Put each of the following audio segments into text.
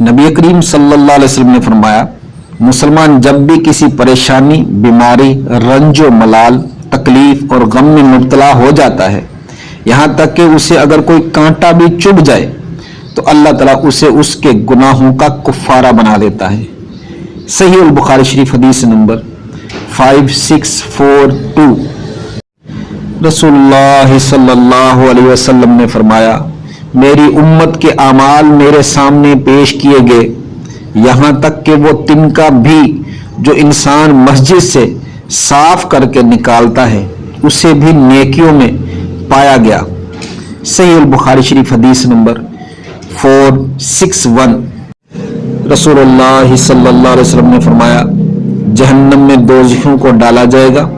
नबी करीम सल्लल्लाहु अलैहि वसल्लम ने फरमाया, मुसलमान जब भी किसी परेशानी, बीमारी, रंजो मलाल, तकलीफ और गम में मुब्तला हो जाता है, यहाँ तक कि उसे अगर कोई कांटा भी चुभ जाए तो अल्लाह ताला उसे उसके गुनाहों का कुफ्फारा बना देता है। सही अल बुखारी शरीफ हदीस नंबर 5642। रसूलुल्लाह सल्लल्लाहु अलैहि वसल्लम ने फरमाया, मेरी उम्मत के आमाल मेरे सामने पेश किए गए, यहाँ तक कि वो तिनका भी जो इंसान मस्जिद से साफ करके निकालता है उसे भी नेकियों में पाया गया। सही अल बुखारी शरीफ हदीस नंबर 461। रसूलुल्लाह सल्लल्लाहु अलैहि वसल्लम ने फरमाया, जहन्नम में दोज़खियों को डाला जाएगा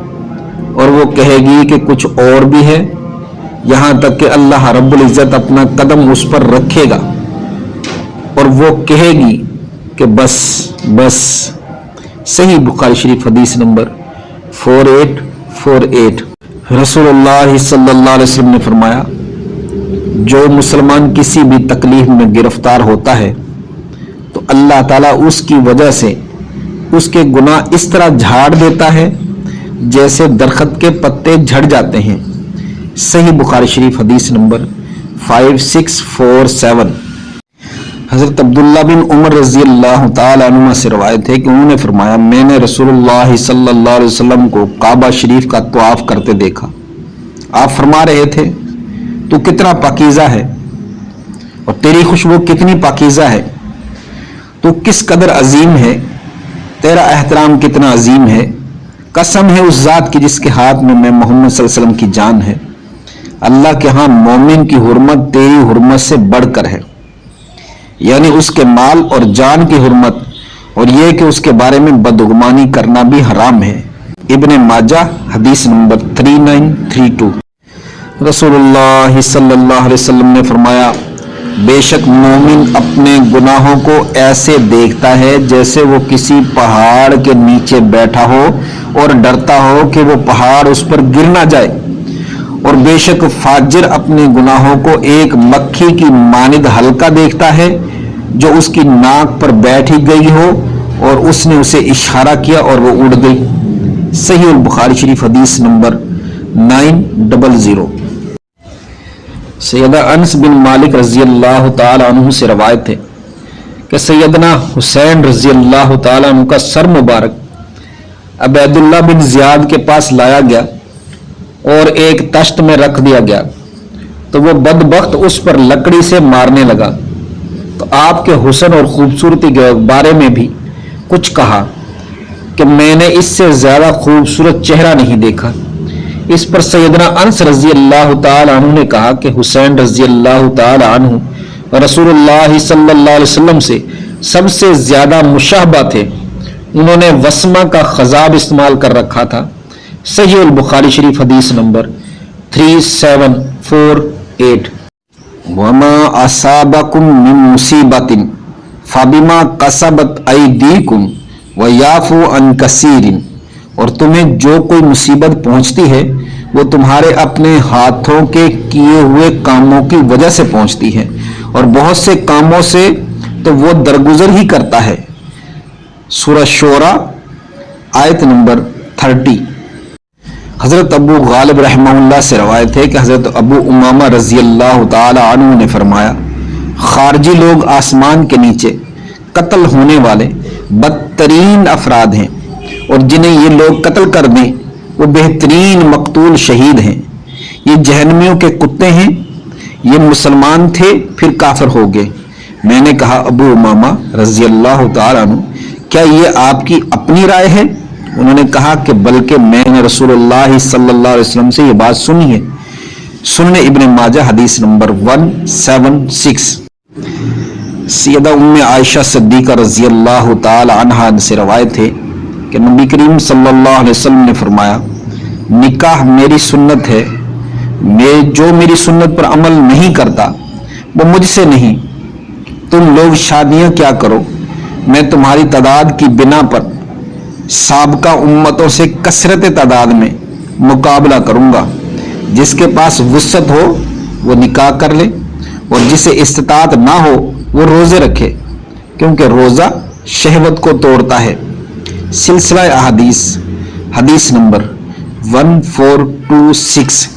और वो कहेगी कि कुछ और भी है, यहाँ तक कि अल्लाह रब्बुल इज़्ज़त अपना कदम उस पर रखेगा और वो कहेगी कि बस बस। सही बुखारी शरीफ हदीस नंबर 4848। रसूलुल्लाह सल्लल्लाहु अलैहि वसल्लम ने फरमाया, जो मुसलमान किसी भी तकलीफ में गिरफ्तार होता है तो अल्लाह ताला उसकी वजह से उसके गुनाह इस तरह झाड़ देता है जैसे दरख्त के पत्ते झड़ जाते हैं। सही बुखारी शरीफ हदीस नंबर 5647। हज़रत अब्दुल्ला बिन उमर रज़ी अल्लाह तआला अन्हुमा से रवायत है कि उन्होंने फरमाया, मैंने रसूलुल्लाह सल्लल्लाहु अलैहि वसल्लम को काबा शरीफ का तवाफ करते देखा। आप फरमा रहे थे, तू कितना पाकीज़ा है और तेरी खुशबू कितनी पाकीज़ा है, तू किस कदर अजीम है, तेरा एहतराम कितना अजीम है। कसम है उस ज़ात की जिसके हाथ में मैं मोहम्मद सल्लल्लाहु अलैहि वसल्लम की जान है, अल्लाह के यहाँ मोमिन की हुर्मत तेरी हुर्मत से बढ़कर है, यानी उसके माल और जान की हुर्मत, और यह कि उसके बारे में बदगुमानी करना भी हराम है। इब्ने माजा हदीस नंबर 3932। रसूलुल्लाह सल्लल्लाहु अलैहि वसल्लम ने फरमाया, बेशक मोमिन अपने गुनाहों को ऐसे देखता है जैसे वो किसी पहाड़ के नीचे बैठा हो और डरता हो कि वो पहाड़ उस पर गिर ना जाए, और बेशक फाजिर अपने गुनाहों को एक मक्खी की मानिद हल्का देखता है जो उसकी नाक पर बैठी गई हो और उसने उसे इशारा किया और वो उड़ गई। सही अल बुखारी शरीफ हदीस नंबर 900। सैयदा अनस बिन मालिक रज़ी अल्लाह तआला अन्हु से रवायत है कि सैयदना हुसैन रज़ी अल्लाह तआला अन्हु का सर मुबारक अबैदुल्लाह बिन ज़ियाद के पास लाया गया और एक तश्त में रख दिया गया, तो वो बदबख्त उस पर लकड़ी से मारने लगा। तो आपके हुस्न और खूबसूरती के बारे में भी कुछ कहा कि मैंने इससे ज़्यादा खूबसूरत चेहरा नहीं देखा। इस पर सैयदना अनस रज़ी अल्लाह तआला अन्हु ने कहा कि हुसैन रज़ी अल्लाह तआला अन्हु रसूलुल्लाह सल्लल्लाहु अलैहि वसल्लम से सबसे ज़्यादा मुशाहबा थे, उन्होंने वस्मा का खजाब इस्तेमाल कर रखा था। सही अल बुखारी शरीफ हदीस नंबर 3748। वमा असाबकुम मिन मुसीबतिन फबिमा कसबत अयदीकुम व याफू अन कसीरिन, और तुम्हें जो कोई मुसीबत पहुंचती है वो तुम्हारे अपने हाथों के किए हुए कामों की वजह से पहुंचती है, और बहुत से कामों से तो वो दरगुजर ही करता है। सूरह शोरा आयत नंबर 30। हज़रत अबू गालिब रहमहुल्लाह से रवायत है कि हज़रत अबू उमामा रज़ी अल्लाह तआला अन्हु ने फरमाया, खारजी लोग आसमान के नीचे कत्ल होने वाले बदतरीन अफराद हैं, और जिन्हें ये लोग कत्ल कर दें वो बेहतरीन मकतूल शहीद हैं। ये जहन्नमियों के कुत्ते हैं, ये मुसलमान थे फिर काफिर हो गए। मैंने कहा, अबू उमामा रज़ी अल्लाह तआला अन्हु, क्या ये आपकी अपनी राय है? उन्होंने कहा कि बल्कि मैंने रसूलुल्लाह सल्लल्लाहु अलैहि वसल्लम से ये बात सुनी है। सुनने इब्ने माजा हदीस नंबर 176। सैयदा उम्मे आयशा सिद्दीक़ा रज़ी अल्लाह तआला अन्हा से रवायत है कि नबी करीम सल्लल्लाहु अलैहि वसल्लम ने फरमाया, निकाह मेरी सुन्नत है, जो मेरी सुन्नत पर अमल नहीं करता वो मुझसे नहीं। तुम लोग शादियां क्या करो, मैं तुम्हारी तादाद की बिना पर साबका उम्मतों से कसरत तादाद में मुकाबला करूंगा। जिसके पास वुसअत हो वो निकाह कर ले, और जिसे इस्तिताअत ना हो वो रोजे रखे। کیونکہ روزہ شہوت کو توڑتا ہے۔ سلسلہ احادیث، حدیث نمبر 1426،